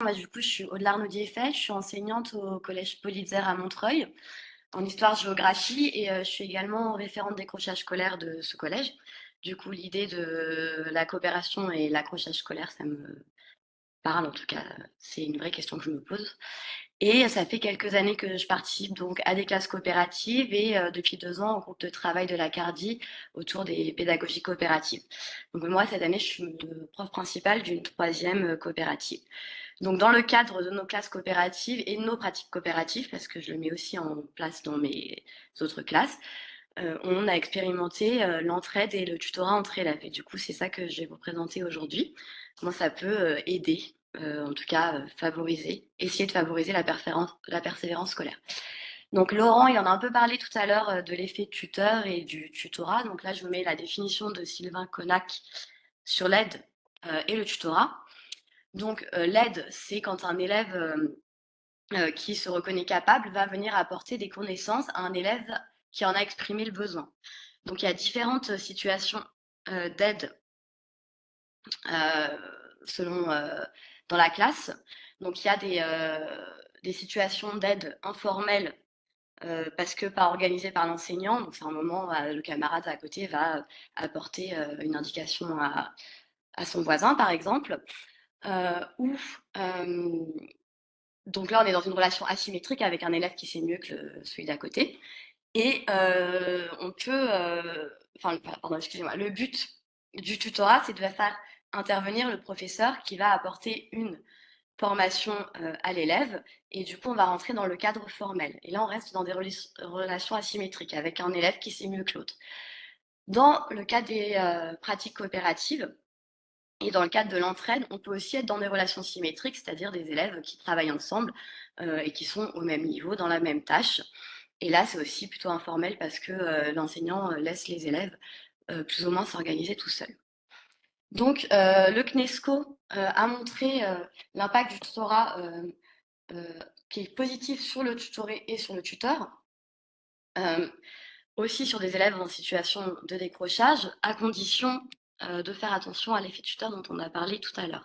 moi, du coup, je suis Aude Larnaud-Dieffey, je suis enseignante au collège Paul-Hitzer à Montreuil, en histoire-géographie, et je suis également référente décrochage scolaire de ce collège. Du coup, l'idée de la coopération et l'accrochage scolaire, ça me parle, en tout cas, c'est une vraie question que je me pose. Et ça fait quelques années que je participe donc à des classes coopératives et depuis 2 ans au groupe de travail de la Cardi autour des pédagogies coopératives. Donc moi, cette année, je suis prof principale d'une troisième coopérative. Donc dans le cadre de nos classes coopératives et de nos pratiques coopératives, parce que je le mets aussi en place dans mes autres classes, on a expérimenté l'entraide et le tutorat entre élèves. Et du coup, c'est ça que je vais vous présenter aujourd'hui. Comment ça peut aider, en tout cas favoriser, essayer de favoriser la persévérance scolaire. Donc Laurent, il en a un peu parlé tout à l'heure de l'effet tuteur et du tutorat. Donc là, je vous mets la définition de Sylvain Connac sur l'aide et le tutorat. Donc l'aide, c'est quand un élève qui se reconnaît capable va venir apporter des connaissances à un élève qui en a exprimé le besoin. Donc il y a différentes situations d'aide selon dans la classe. Donc il y a des situations d'aide informelles parce que pas organisées par l'enseignant. Donc c'est un moment où le camarade à côté va apporter une indication à son voisin, par exemple. Ou donc là, on est dans une relation asymétrique avec un élève qui sait mieux que celui d'à côté. Et on peut, enfin, pardon, excusez-moi, le but du tutorat, c'est de faire intervenir le professeur qui va apporter une formation à l'élève. Et du coup, on va rentrer dans le cadre formel. Et là, on reste dans des relations asymétriques avec un élève qui sait mieux que l'autre. Dans le cadre des pratiques coopératives, et dans le cadre de l'entraide, on peut aussi être dans des relations symétriques, c'est-à-dire des élèves qui travaillent ensemble et qui sont au même niveau, dans la même tâche. Et là, c'est aussi plutôt informel parce que l'enseignant laisse les élèves plus ou moins s'organiser tout seuls. Donc, le CNESCO a montré l'impact du tutorat qui est positif sur le tutoré et sur le tuteur, euh, aussi sur des élèves en situation de décrochage, à condition de faire attention à l'effet tuteur dont on a parlé tout à l'heure.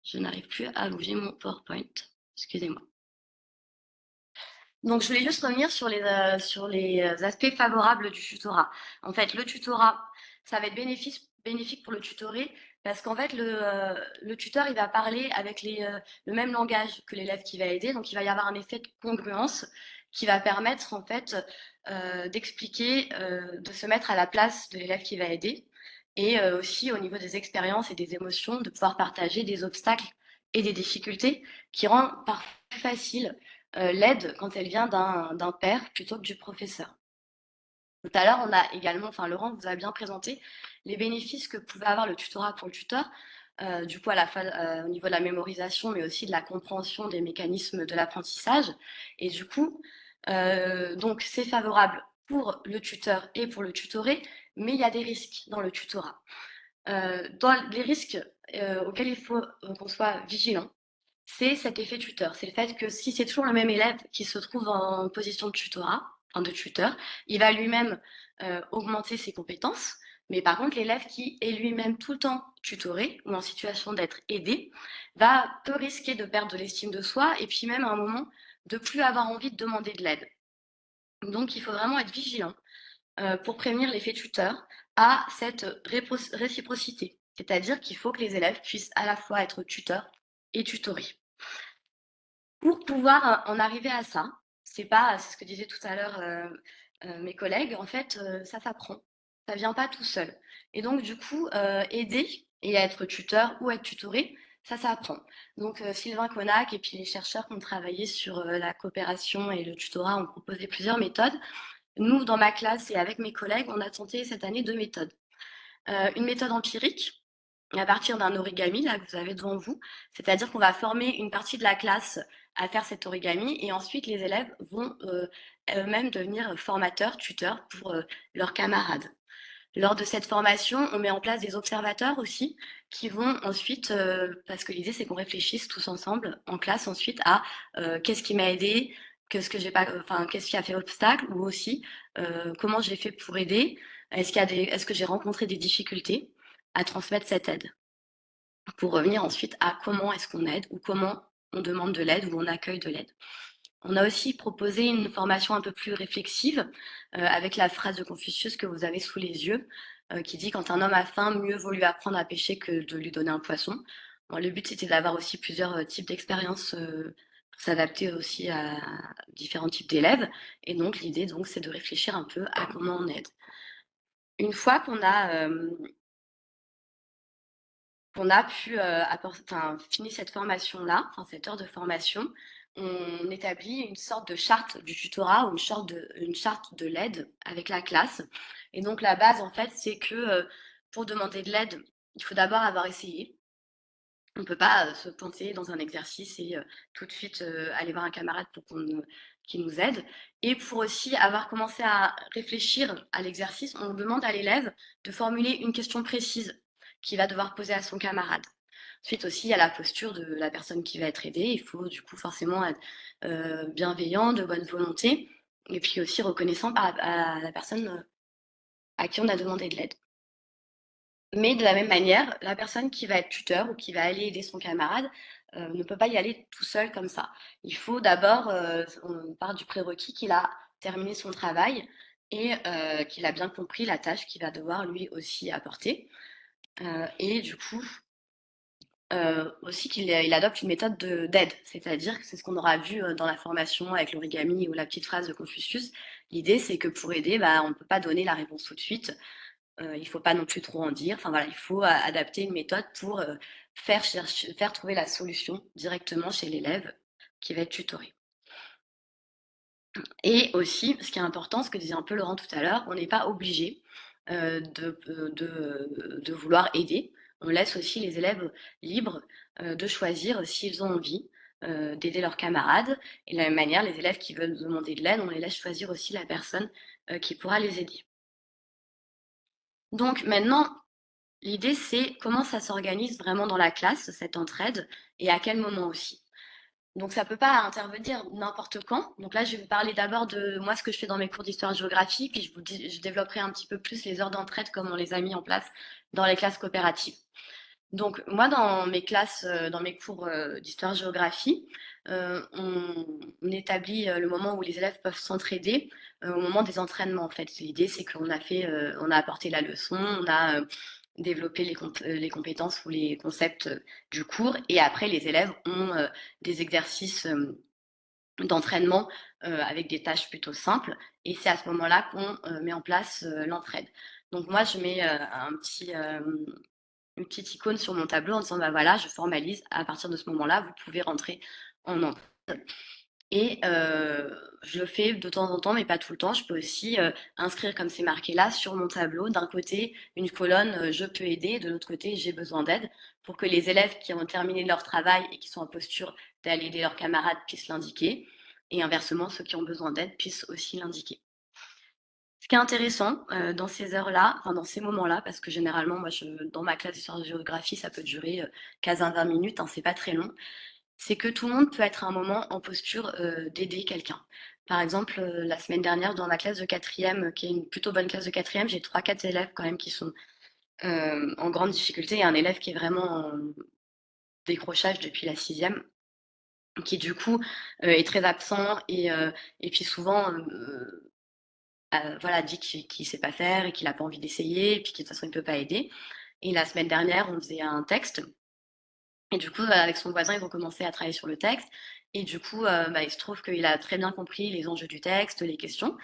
Je n'arrive plus à bouger mon PowerPoint. Excusez-moi. Donc, je voulais juste revenir sur les aspects favorables du tutorat. En fait, le tutorat, ça va être bénéfique pour le tutoré parce qu'en fait, le tuteur, il va parler avec le même langage que l'élève qui va aider. Donc, il va y avoir un effet de congruence qui va permettre, en fait, d'expliquer, de se mettre à la place de l'élève qui va aider et aussi au niveau des expériences et des émotions, de pouvoir partager des obstacles et des difficultés qui rendent parfois plus facile l'aide quand elle vient d'un père plutôt que du professeur. Tout à l'heure, on a également, enfin Laurent vous a bien présenté les bénéfices que pouvait avoir le tutorat pour le tuteur, du coup à la fois au niveau de la mémorisation, mais aussi de la compréhension des mécanismes de l'apprentissage. Et du coup, donc c'est favorable pour le tuteur et pour le tutoré, mais il y a des risques dans le tutorat. Dans les risques auxquels il faut qu'on soit vigilant, c'est cet effet tuteur. C'est le fait que si c'est toujours le même élève qui se trouve en position de tutorat, enfin de tuteur, il va lui-même augmenter ses compétences. Mais par contre, l'élève qui est lui-même tout le temps tutoré ou en situation d'être aidé peut risquer de perdre de l'estime de soi et puis même à un moment de plus avoir envie de demander de l'aide. Donc, il faut vraiment être vigilant pour prévenir l'effet tuteur à cette réciprocité. C'est-à-dire qu'il faut que les élèves puissent à la fois être tuteurs et tutorés. Pour pouvoir en arriver à ça, c'est ce que disaient tout à l'heure mes collègues, en fait, ça s'apprend. Ça vient pas tout seul. Et donc, du coup, aider et être tuteur ou être tutoré, ça s'apprend. Donc, Sylvain Connac et puis les chercheurs qui ont travaillé sur la coopération et le tutorat ont proposé plusieurs méthodes. Nous, dans ma classe et avec mes collègues, on a tenté cette année 2 méthodes. Une méthode empirique, à partir d'un origami là que vous avez devant vous, c'est-à-dire qu'on va former une partie de la classe à faire cet origami et ensuite les élèves vont eux-mêmes devenir formateurs, tuteurs pour leurs camarades. Lors de cette formation, on met en place des observateurs aussi qui vont ensuite, parce que l'idée c'est qu'on réfléchisse tous ensemble en classe ensuite à qu'est-ce qui m'a aidé, qu'est-ce que j'ai pas, enfin qu'est-ce qui a fait obstacle ou aussi comment j'ai fait pour aider, est-ce que j'ai rencontré des difficultés à transmettre cette aide pour revenir ensuite à comment est-ce qu'on aide ou comment on demande de l'aide ou on accueille de l'aide. On a aussi proposé une formation un peu plus réflexive, avec la phrase de Confucius que vous avez sous les yeux, qui dit: «Quand un homme a faim, mieux vaut lui apprendre à pêcher que de lui donner un poisson». Bon, le but, c'était d'avoir aussi plusieurs, types d'expériences, pour s'adapter aussi à différents types d'élèves et donc l'idée donc, c'est de réfléchir un peu à comment on aide. Une fois qu'on a pu, fini cette formation-là, enfin cette heure de formation, on établit une sorte de charte du tutorat ou une charte de l'aide avec la classe et donc la base, en fait, c'est que, pour demander de l'aide, il faut d'abord avoir essayé. On ne peut pas, se planter dans un exercice et tout de suite, aller voir un camarade pour qu'il nous aide et pour aussi avoir commencé à réfléchir à l'exercice, on demande à l'élève de formuler une question précise qu'il va devoir poser à son camarade. Ensuite aussi, il y a la posture de la personne qui va être aidée. Il faut du coup forcément être, bienveillant, de bonne volonté et puis aussi reconnaissant à la personne, à qui on a demandé de l'aide. Mais de la même manière, la personne qui va être tuteur ou qui va aller aider son camarade, ne peut pas y aller tout seul comme ça. Il faut d'abord, on part du prérequis qu'il a terminé son travail et qu'il a bien compris la tâche qu'il va devoir lui aussi apporter, et du coup, aussi il adopte une méthode d'aide. C'est-à-dire que c'est ce qu'on aura vu, dans la formation avec l'origami ou la petite phrase de Confucius. L'idée, c'est que pour aider, bah, on ne peut pas donner la réponse tout de suite. Il faut pas non plus trop en dire. Enfin voilà, il faut a adapter une méthode pour, faire trouver la solution directement chez l'élève qui va être tutoré. Et aussi, ce qui est important, ce que disait un peu Laurent tout à l'heure, on n'est pas obligé, de vouloir aider. On laisse aussi les élèves libres, de choisir s'ils ont envie, d'aider leurs camarades et de la même manière, les élèves qui veulent demander de l'aide, on les laisse choisir aussi la personne, qui pourra les aider. Donc maintenant, l'idée, c'est comment ça s'organise vraiment dans la classe, cette entraide, et à quel moment aussi. Donc ça peut pas intervenir n'importe quand. Donc là, je vais vous parler d'abord de moi, ce que je fais dans mes cours d'histoire-géographie, puis je développerai un petit peu plus les heures d'entraide, comme on les a mis en place dans les classes coopératives. Donc moi, dans mes classes, dans mes cours d'histoire-géographie, on établit le moment où les élèves peuvent s'entraider au moment des entraînements. En fait, l'idée c'est on a apporté la leçon, on a développé les compétences ou les concepts du cours, et après les élèves ont des exercices d'entraînement avec des tâches plutôt simples, et c'est à ce moment-là qu'on met en place l'entraide. Donc moi, je mets une petite icône sur mon tableau en disant bah voilà, je formalise, à partir de ce moment-là, vous pouvez rentrer en entrée. Et je le fais de temps en temps, mais pas tout le temps. Je peux aussi inscrire, comme c'est marqué là, sur mon tableau, d'un côté, une colonne je peux aider, de l'autre côté, j'ai besoin d'aide, pour que les élèves qui ont terminé leur travail et qui sont en posture d'aller aider leurs camarades puissent l'indiquer, et inversement, ceux qui ont besoin d'aide puissent aussi l'indiquer. Ce qui est intéressant, dans ces heures-là, enfin dans ces moments-là, parce que généralement, moi, dans ma classe d'histoire-géographie, ça peut durer 15 à 20 minutes, hein, c'est pas très long, c'est que tout le monde peut être à un moment en posture d'aider quelqu'un. Par exemple, la semaine dernière, dans ma classe de quatrième, qui est une plutôt bonne classe de quatrième, j'ai trois, quatre élèves quand même qui sont en grande difficulté, et un élève qui est vraiment en décrochage depuis la sixième, qui du coup est très absent et puis souvent voilà, dit qu'il sait pas faire et qu'il a pas envie d'essayer, et puis que de toute façon il peut pas aider. Et la semaine dernière, on faisait un texte, et du coup, avec son voisin, ils ont commencé à travailler sur le texte. Et du coup, bah, il se trouve qu'il a très bien compris les enjeux du texte, les questions.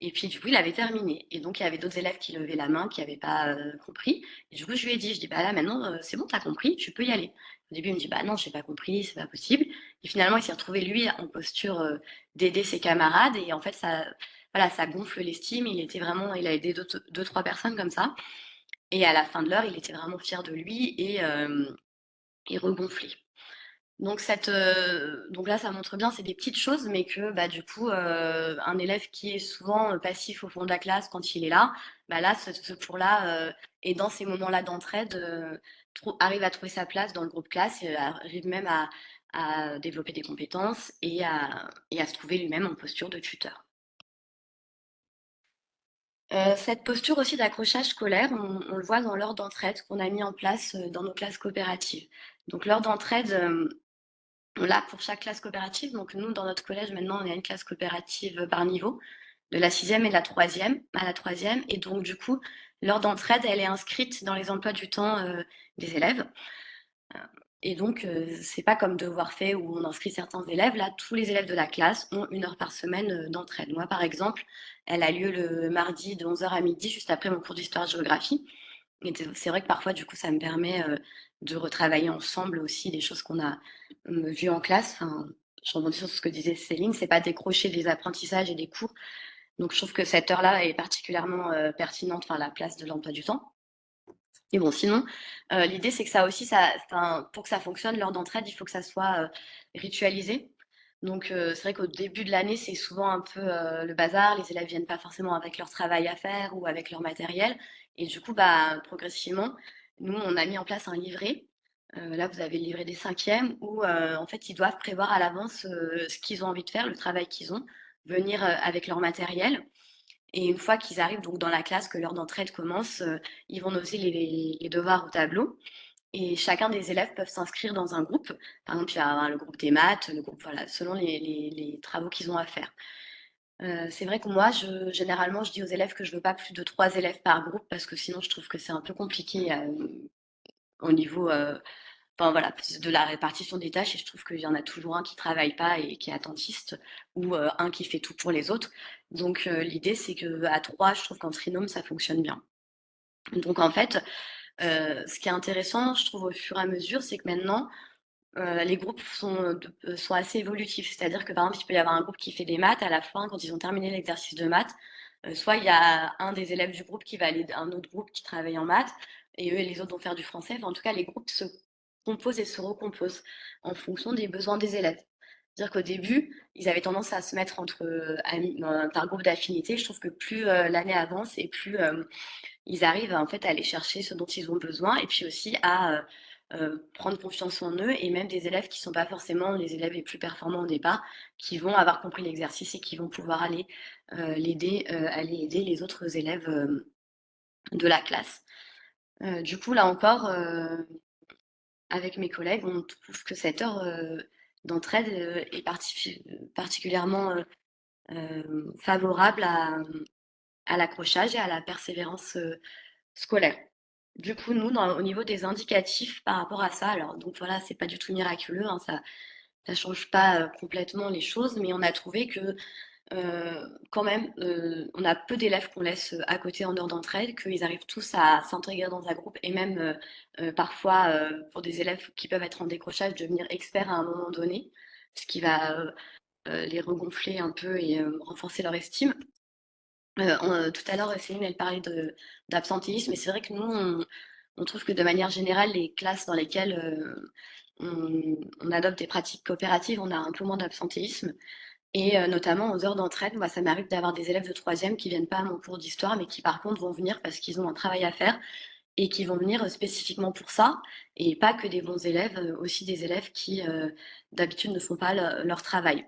Et puis, du coup, il avait terminé. Et donc, il y avait d'autres élèves qui levaient la main, qui n'avaient pas compris. Et du coup, je lui ai dit, bah là, maintenant, c'est bon, t'as compris, tu peux y aller. Au début, il me dit, bah non, j'ai pas compris, c'est pas possible. Et finalement, il s'est retrouvé, lui, en posture d'aider ses camarades. Et en fait, voilà, ça gonfle l'estime. Il a aidé deux, trois personnes comme ça. Et à la fin de l'heure, il était vraiment fier de lui et regonflé. Donc là, ça montre bien, c'est des petites choses, mais que bah, du coup, un élève qui est souvent passif au fond de la classe quand il est là, bah là, ce pour-là, et dans ces moments-là d'entraide, arrive à trouver sa place dans le groupe classe et arrive même à développer des compétences et à se trouver lui-même en posture de tuteur. Cette posture aussi d'accrochage scolaire, on le voit dans l'heure d'entraide qu'on a mis en place dans nos classes coopératives. Donc l'heure d'entraide, Là, pour chaque classe coopérative, donc nous, dans notre collège, maintenant, on a une classe coopérative par niveau, de la sixième et de la troisième, à la troisième. Et donc, du coup, l'heure d'entraide, elle est inscrite dans les emplois du temps des élèves. Et donc, c'est pas comme devoir fait où on inscrit certains élèves. Là, tous les élèves de la classe ont 1 heure par semaine d'entraide. Moi, par exemple, elle a lieu le mardi de 11 heures à midi, juste après mon cours d'histoire-géographie. Et c'est vrai que parfois, du coup, ça me permet de retravailler ensemble aussi des choses qu'on a vues en classe. Enfin, je rebondis sur ce que disait Céline, c'est pas décrocher des apprentissages et des cours. Donc, je trouve que cette heure-là est particulièrement pertinente, enfin, la place de l'emploi du temps. Et bon, sinon, l'idée, c'est que ça aussi, enfin, pour que ça fonctionne, l'heure d'entraide, il faut que ça soit ritualisé. Donc, c'est vrai qu'au début de l'année, c'est souvent un peu le bazar. Les élèves viennent pas forcément avec leur travail à faire ou avec leur matériel. Et du coup, bah, progressivement, nous, on a mis en place un livret. Là, vous avez le livret des cinquièmes où, en fait, ils doivent prévoir à l'avance ce qu'ils ont envie de faire, le travail qu'ils ont, venir avec leur matériel. Et une fois qu'ils arrivent donc dans la classe, que l'heure d'entraide commence, ils vont noter les devoirs au tableau. Et chacun des élèves peuvent s'inscrire dans un groupe. Par exemple, il y a le groupe des maths, le groupe, voilà, selon les travaux qu'ils ont à faire. C'est vrai que moi, généralement, je dis aux élèves que je veux pas plus de 3 élèves par groupe parce que sinon, je trouve que c'est un peu compliqué au niveau, enfin voilà, de la répartition des tâches. Et je trouve qu'il y en a toujours un qui travaille pas et qui est attentiste ou un qui fait tout pour les autres. Donc l'idée, c'est que à 3, je trouve qu'en trinôme, ça fonctionne bien. Donc en fait, ce qui est intéressant, je trouve, au fur et à mesure, c'est que maintenant, les groupes sont assez évolutifs. C'est-à-dire que, par exemple, il peut y avoir un groupe qui fait des maths, à la fin, quand ils ont terminé l'exercice de maths, soit il y a un des élèves du groupe qui va aller à un autre groupe qui travaille en maths, et eux et les autres vont faire du français. Enfin, en tout cas, les groupes se composent et se recomposent en fonction des besoins des élèves. C'est-à-dire qu'au début, ils avaient tendance à se mettre entre amis, par groupe d'affinité. Je trouve que plus l'année avance et plus ils arrivent en fait à aller chercher ce dont ils ont besoin et puis aussi à prendre confiance en eux et même des élèves qui sont pas forcément les élèves les plus performants au départ, qui vont avoir compris l'exercice et qui vont pouvoir aller aider les autres élèves de la classe. Du coup, là encore, avec mes collègues, on trouve que cette heure d'entraide est particulièrement favorable à l'accrochage et à la persévérance scolaire. Du coup, nous, au niveau des indicatifs par rapport à ça, alors donc voilà, c'est pas du tout miraculeux, hein, ça change pas complètement les choses, mais on a trouvé que quand même, on a peu d'élèves qu'on laisse à côté en heure d'entraide, qu'ils arrivent tous à s'intégrer dans un groupe et même parfois pour des élèves qui peuvent être en décrochage, devenir experts à un moment donné, ce qui va les regonfler un peu et renforcer leur estime. Tout à l'heure, Céline, elle parlait d'absentéisme, et c'est vrai que nous, on trouve que de manière générale, les classes dans lesquelles on adopte des pratiques coopératives, on a un peu moins d'absentéisme. Et notamment aux heures d'entraide, moi, ça m'arrive d'avoir des élèves de troisième qui viennent pas à mon cours d'histoire, mais qui par contre vont venir parce qu'ils ont un travail à faire et qui vont venir spécifiquement pour ça. Et pas que des bons élèves, aussi des élèves qui d'habitude ne font pas leur travail.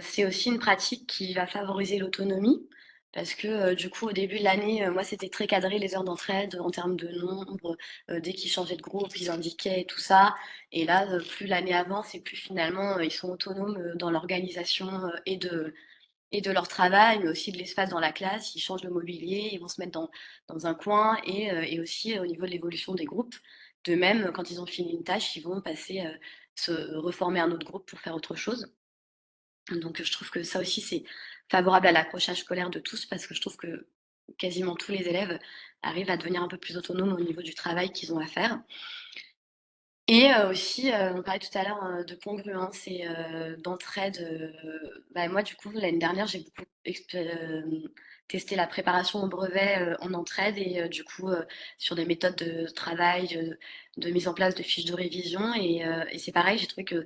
C'est aussi une pratique qui va favoriser l'autonomie parce que, du coup, au début de l'année, moi, c'était très cadré les heures d'entraide en termes de nombre, dès qu'ils changeaient de groupe, ils indiquaient et tout ça. Et là, plus l'année avance et plus finalement, ils sont autonomes, dans l'organisation, et de leur travail, mais aussi de l'espace dans la classe. Ils changent le mobilier, ils vont se mettre dans un coin et aussi au niveau de l'évolution des groupes. De même, quand ils ont fini une tâche, ils vont passer, se reformer un autre groupe pour faire autre chose. Donc je trouve que ça aussi, c'est favorable à l'accrochage scolaire de tous parce que je trouve que quasiment tous les élèves arrivent à devenir un peu plus autonomes au niveau du travail qu'ils ont à faire. Et aussi, on parlait tout à l'heure, de congruence et d'entraide, bah, moi, du coup, l'année dernière, j'ai beaucoup testé la préparation au brevet, en entraide et du coup, sur des méthodes de travail, de mise en place de fiches de révision et c'est pareil, j'ai trouvé que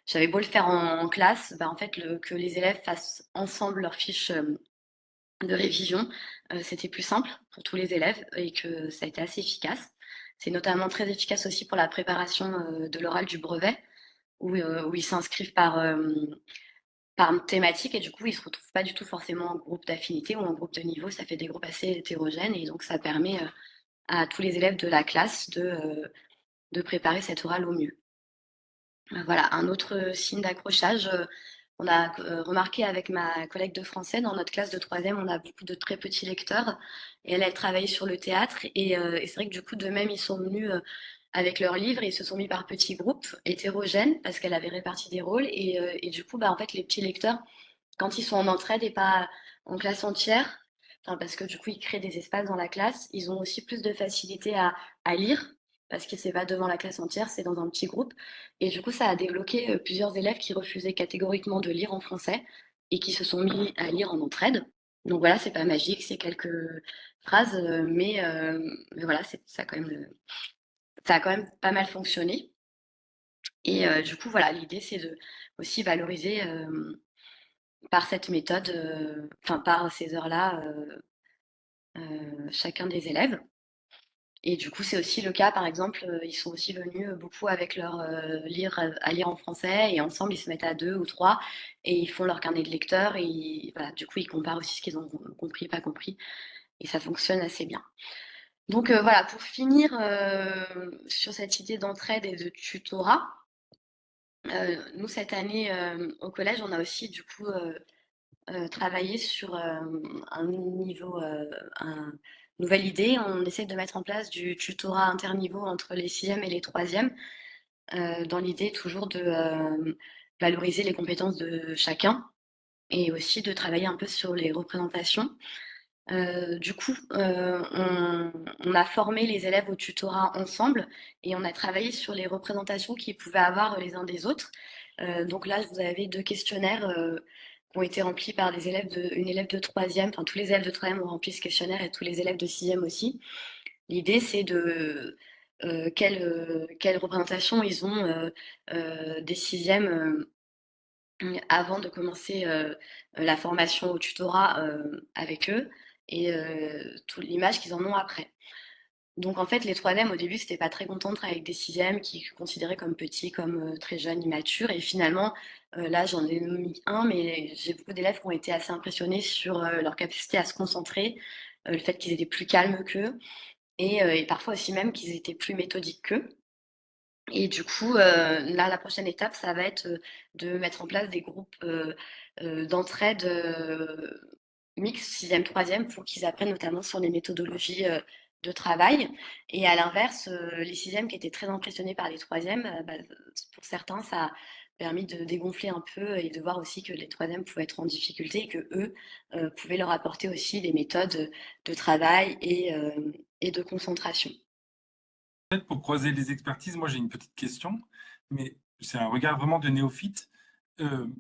j'avais beau le faire en classe, bah, en fait, que les élèves fassent ensemble leurs fiches, de révision, c'était plus simple pour tous les élèves et que ça a été assez efficace. C'est notamment très efficace aussi pour la préparation, de l'oral du brevet où ils s'inscrivent par thématique et du coup, ils se retrouvent pas du tout forcément en groupe d'affinité ou en groupe de niveau. Ça fait des groupes assez hétérogènes et donc ça permet, à tous les élèves de la classe de préparer cet oral au mieux. Voilà, un autre signe d'accrochage, on a remarqué avec ma collègue de français, dans notre classe de troisième, on a beaucoup de très petits lecteurs et elle travaillait sur le théâtre et c'est vrai que du coup, d'eux-mêmes, ils sont venus avec leurs livres et ils se sont mis par petits groupes hétérogènes parce qu'elle avait réparti des rôles et du coup, bah, en fait, les petits lecteurs, quand ils sont en entraide et pas en classe entière, enfin, parce que du coup, ils créent des espaces dans la classe, ils ont aussi plus de facilité à lire, parce que c'est pas devant la classe entière, c'est dans un petit groupe. Et du coup, ça a débloqué plusieurs élèves qui refusaient catégoriquement de lire en français et qui se sont mis à lire en entraide. Donc voilà, c'est pas magique, c'est quelques phrases, mais voilà, ça a quand même pas mal fonctionné. Et du coup, voilà, l'idée, c'est de aussi valoriser par cette méthode, enfin par ces heures-là, chacun des élèves. Et du coup, c'est aussi le cas, par exemple, ils sont aussi venus beaucoup avec leur livre à lire en français et ensemble, ils se mettent à deux ou trois et ils font leur carnet de lecteur et voilà, du coup, ils comparent aussi ce qu'ils ont compris, pas compris et ça fonctionne assez bien. Donc voilà, pour finir sur cette idée d'entraide et de tutorat, nous, cette année, au collège, on a aussi du coup travailler sur un niveau, nouvelle idée. On essaie de mettre en place du tutorat interniveau entre les sixièmes et les troisièmes, dans l'idée toujours de valoriser les compétences de chacun et aussi de travailler un peu sur les représentations. Du coup, on a formé les élèves au tutorat ensemble et on a travaillé sur les représentations qu'ils pouvaient avoir les uns des autres. Donc là, vous avez deux questionnaires qui ont été remplis par une élève de troisième, enfin tous les élèves de troisième ont rempli ce questionnaire et tous les élèves de sixième aussi. L'idée, c'est de quelle représentation ils ont des sixièmes avant de commencer la formation au tutorat avec eux et toute l'image qu'ils en ont après. Donc en fait, les troisièmes au début, c'était pas très content de travailler avec des sixièmes qui considéraient comme petits, comme très jeunes, immatures. Et finalement, là, j'en ai mis un, mais j'ai beaucoup d'élèves qui ont été assez impressionnés sur leur capacité à se concentrer, le fait qu'ils étaient plus calmes qu'eux, et parfois aussi même qu'ils étaient plus méthodiques qu'eux. Et du coup, là, la prochaine étape, ça va être de mettre en place des groupes d'entraide mixtes, sixième, troisième, pour qu'ils apprennent notamment sur les méthodologies de travail. Et à l'inverse, les sixièmes qui étaient très impressionnés par les troisièmes, bah, pour certains, ça a permis de dégonfler un peu et de voir aussi que les troisièmes pouvaient être en difficulté et que eux pouvaient leur apporter aussi des méthodes de travail et de concentration. Peut-être pour croiser les expertises, moi j'ai une petite question, mais c'est un regard vraiment de néophyte.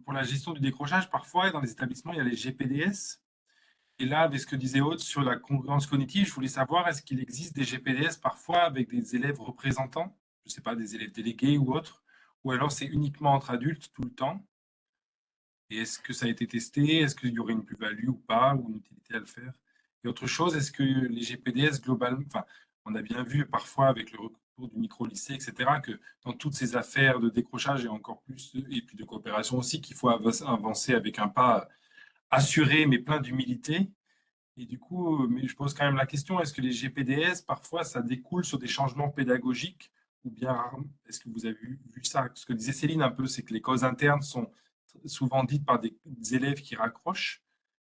Pour la gestion du décrochage, parfois dans les établissements, il y a les GPDS. Et là, avec ce que disait Aude sur la congruence cognitive, je voulais savoir, est-ce qu'il existe des GPDS parfois avec des élèves représentants, je ne sais pas, des élèves délégués ou autres, ou alors c'est uniquement entre adultes tout le temps? Et est-ce que ça a été testé? Est-ce qu'il y aurait une plus-value ou pas, ou une utilité à le faire? Et autre chose, est-ce que les GPDS, globalement, enfin, on a bien vu parfois avec le recours du micro-lycée, etc., que dans toutes ces affaires de décrochage et encore plus, et puis de coopération aussi, qu'il faut avancer avec un pas assuré mais plein d'humilité. Et du coup, mais je pose quand même la question, est-ce que les GPDS, parfois, ça découle sur des changements pédagogiques ou bien est-ce que vous avez vu ça? Ce que disait Céline un peu, c'est que les causes internes sont souvent dites par des élèves qui raccrochent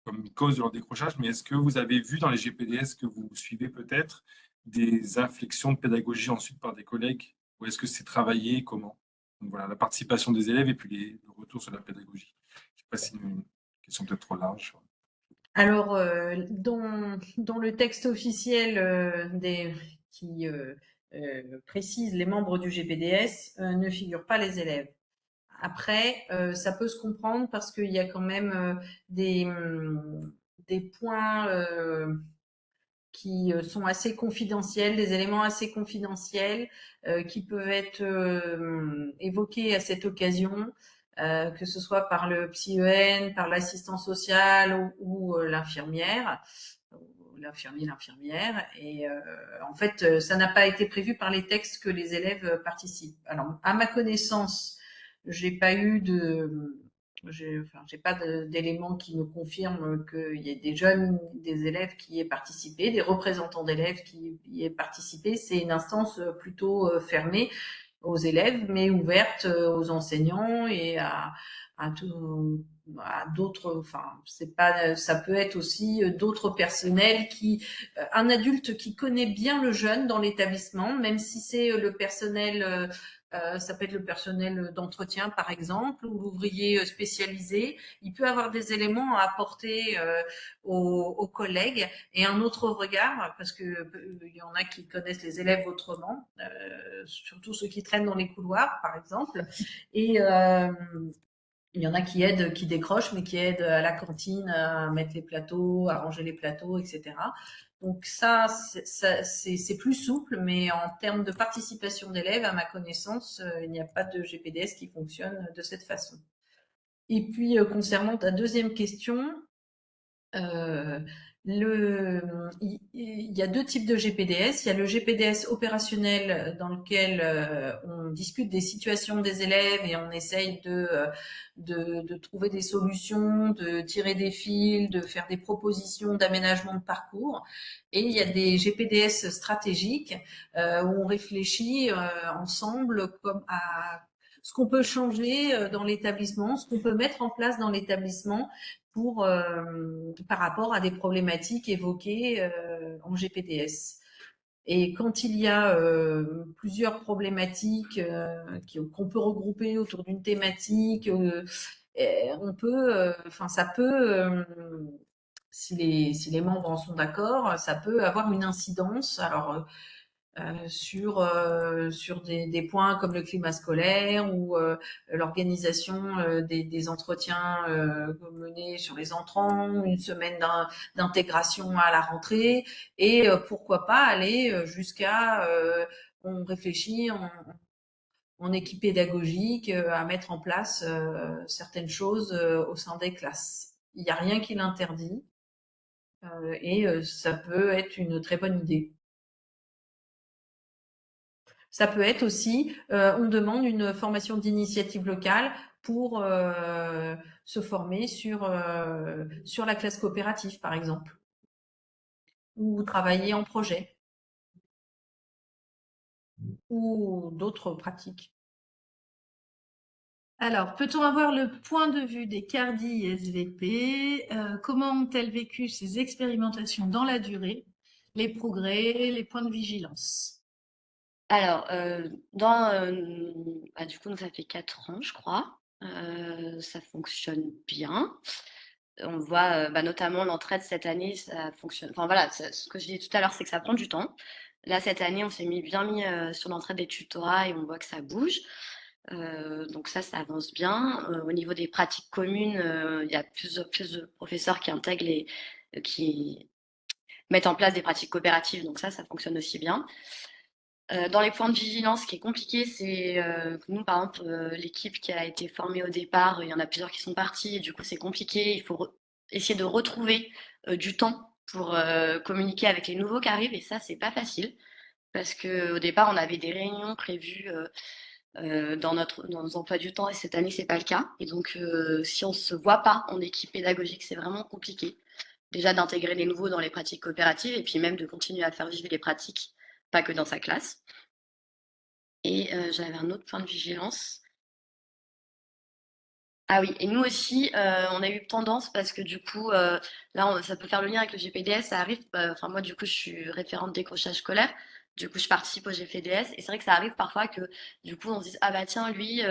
comme une cause de leur décrochage, mais est-ce que vous avez vu dans les GPDS que vous suivez peut-être des inflexions de pédagogie ensuite par des collègues ou est-ce que c'est travaillé? Comment? Donc voilà, la participation des élèves et puis le retour sur la pédagogie. Je ne sais pas si c'est une question peut-être trop large. Alors, dans le texte officiel qui précise les membres du GPDS, ne figurent pas les élèves. Après, ça peut se comprendre parce qu'il y a quand même des points qui sont assez confidentiels, des éléments assez confidentiels qui peuvent être évoqués à cette occasion, que ce soit par le psy-EN, par l'assistant social ou l'infirmière, l'infirmière. Et en fait, ça n'a pas été prévu par les textes que les élèves participent. Alors, à ma connaissance, j'ai pas eu de j'ai pas d'éléments qui me confirment qu'il y ait des jeunes, des élèves qui y aient participé, des représentants d'élèves qui y aient participé. C'est une instance plutôt fermée. aux élèves, mais ouverte aux enseignants et à d'autres. Enfin, c'est pas, ça peut être aussi d'autres personnels un adulte qui connaît bien le jeune dans l'établissement, même si c'est le personnel. Ça peut être le personnel d'entretien, par exemple, ou l'ouvrier spécialisé. Il peut avoir des éléments à apporter aux collègues et un autre regard, parce que il y en a qui connaissent les élèves autrement, surtout ceux qui traînent dans les couloirs, par exemple. Et il y en a qui aident, qui décrochent, mais qui aident à la cantine à mettre les plateaux, à ranger les plateaux, etc. Donc ça, c'est plus souple, mais en termes de participation d'élèves, à ma connaissance, il n'y a pas de GPDS qui fonctionne de cette façon. Et puis, concernant ta deuxième question, euh, il y a deux types de GPDS. Il y a le GPDS opérationnel dans lequel on discute des situations des élèves et on essaye de trouver des solutions, de tirer des fils, de faire des propositions d'aménagement de parcours. Et il y a des GPDS stratégiques où on réfléchit ensemble comme à ce qu'on peut changer dans l'établissement, ce qu'on peut mettre en place dans l'établissement pour par rapport à des problématiques évoquées en GPDS. Et quand il y a plusieurs problématiques qu'on peut regrouper autour d'une thématique, on peut, enfin ça peut, si les membres en sont d'accord, ça peut avoir une incidence. Alors sur des points comme le climat scolaire ou l'organisation des entretiens menés sur les entrants, une semaine d'intégration à la rentrée, et pourquoi pas aller jusqu'à on réfléchit en équipe pédagogique à mettre en place certaines choses au sein des classes. Il n'y a rien qui l'interdit et ça peut être une très bonne idée. Ça peut être aussi, on demande une formation d'initiative locale pour se former sur la classe coopérative, par exemple, ou travailler en projet, ou d'autres pratiques. Alors, peut-on avoir le point de vue des CARDI SVP? Comment ont-elles vécu ces expérimentations dans la durée, les progrès, les points de vigilance? Alors, du coup, ça fait 4 ans, je crois. Ça fonctionne bien. On voit notamment l'entraide cette année, ça fonctionne. Enfin voilà, ce que je disais tout à l'heure, c'est que ça prend du temps. Là, cette année, on s'est bien mis sur l'entraide des tutorats et on voit que ça bouge. Donc ça avance bien. Au niveau des pratiques communes, il y a plus de professeurs qui intègrent qui mettent en place des pratiques coopératives. Donc ça fonctionne aussi bien. Dans les points de vigilance, ce qui est compliqué, c'est que nous, par exemple, l'équipe qui a été formée au départ, il y en a plusieurs qui sont partis, et du coup, c'est compliqué. Il faut essayer de retrouver du temps pour communiquer avec les nouveaux qui arrivent, et ça, c'est pas facile, parce que au départ, on avait des réunions prévues dans nos emplois du temps, et cette année, c'est pas le cas. Et donc, si on se voit pas en équipe pédagogique, c'est vraiment compliqué. Déjà d'intégrer les nouveaux dans les pratiques coopératives, et puis même de continuer à faire vivre les pratiques, pas que dans sa classe. Et j'avais un autre point de vigilance. Ah oui, et nous aussi, on a eu tendance parce que du coup, ça peut faire le lien avec le GPDS, ça arrive. Enfin, moi, du coup, je suis référente décrochage scolaire. Du coup, je participe au GPDS et c'est vrai que ça arrive parfois que du coup, on se dise, ah bah tiens, lui,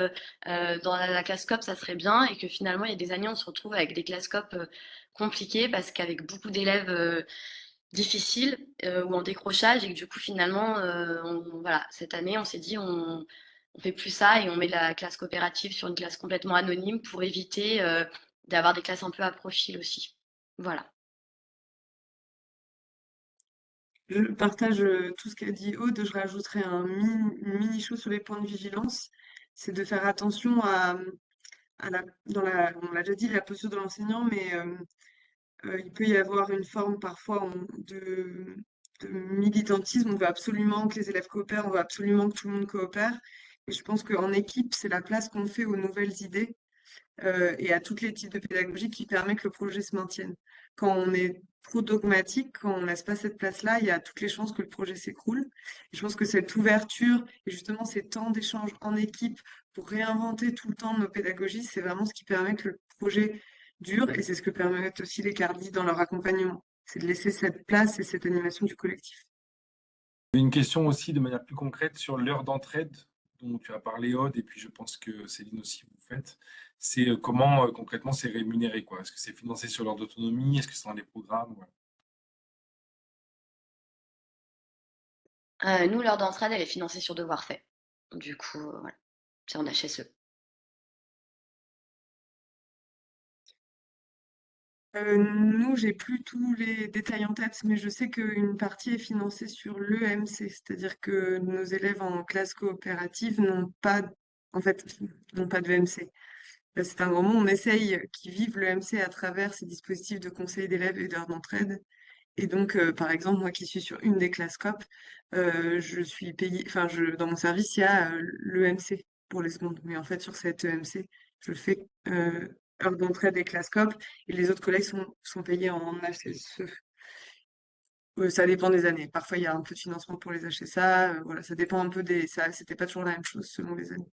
dans la classe COP, ça serait bien, et que finalement, il y a des années, on se retrouve avec des classes COP compliquées parce qu'avec beaucoup d'élèves difficiles ou en décrochage, et que du coup, finalement, voilà, cette année, on s'est dit, on fait plus ça et on met la classe coopérative sur une classe complètement anonyme pour éviter d'avoir des classes un peu à profil aussi. Voilà. Je partage tout ce qu'a dit Aude. Je rajouterai une mini chose sur les points de vigilance. C'est de faire attention on l'a déjà dit, la posture de l'enseignant, mais il peut y avoir une forme parfois de militantisme. On veut absolument que les élèves coopèrent, on veut absolument que tout le monde coopère. Et je pense qu'en équipe, c'est la place qu'on fait aux nouvelles idées. et à tous les types de pédagogie qui permet que le projet se maintienne. Quand on est trop dogmatique, quand on laisse pas cette place-là, il y a toutes les chances que le projet s'écroule. Et je pense que cette ouverture et justement ces temps d'échange en équipe pour réinventer tout le temps nos pédagogies, c'est vraiment ce qui permet que le projet dure et c'est ce que permettent aussi les CARDI dans leur accompagnement. C'est de laisser cette place et cette animation du collectif. Une question aussi de manière plus concrète sur l'heure d'entraide dont tu as parlé, Aude, et puis je pense que Céline aussi vous faites. C'est comment concrètement c'est rémunéré, quoi. Est-ce que c'est financé sur l'heure d'autonomie? Est-ce que c'est dans les programmes? Voilà. Nous, l'heure d'entraide, elle est financée sur devoir fait. Du coup, voilà, c'est en HSE. Nous, j'ai plus tous les détails en tête, mais je sais qu'une partie est financée sur l'EMC, c'est-à-dire que nos élèves en classe coopérative n'ont pas, en fait, n'ont pas de EMC. C'est un grand mot, on essaye qu'ils vivent l'EMC à travers ces dispositifs de conseil d'élèves et d'heures d'entraide. Et donc, par exemple, moi qui suis sur une des classes COP, je suis payée, enfin, dans mon service, il y a l'EMC pour les secondes. Mais en fait, sur cette EMC, je fais heure d'entrée des classes COP et les autres collègues sont payés en HSE. Ça dépend des années. Parfois, il y a un peu de financement pour les HSA. Voilà, ça dépend un peu des. Ça, c'était pas toujours la même chose selon les années.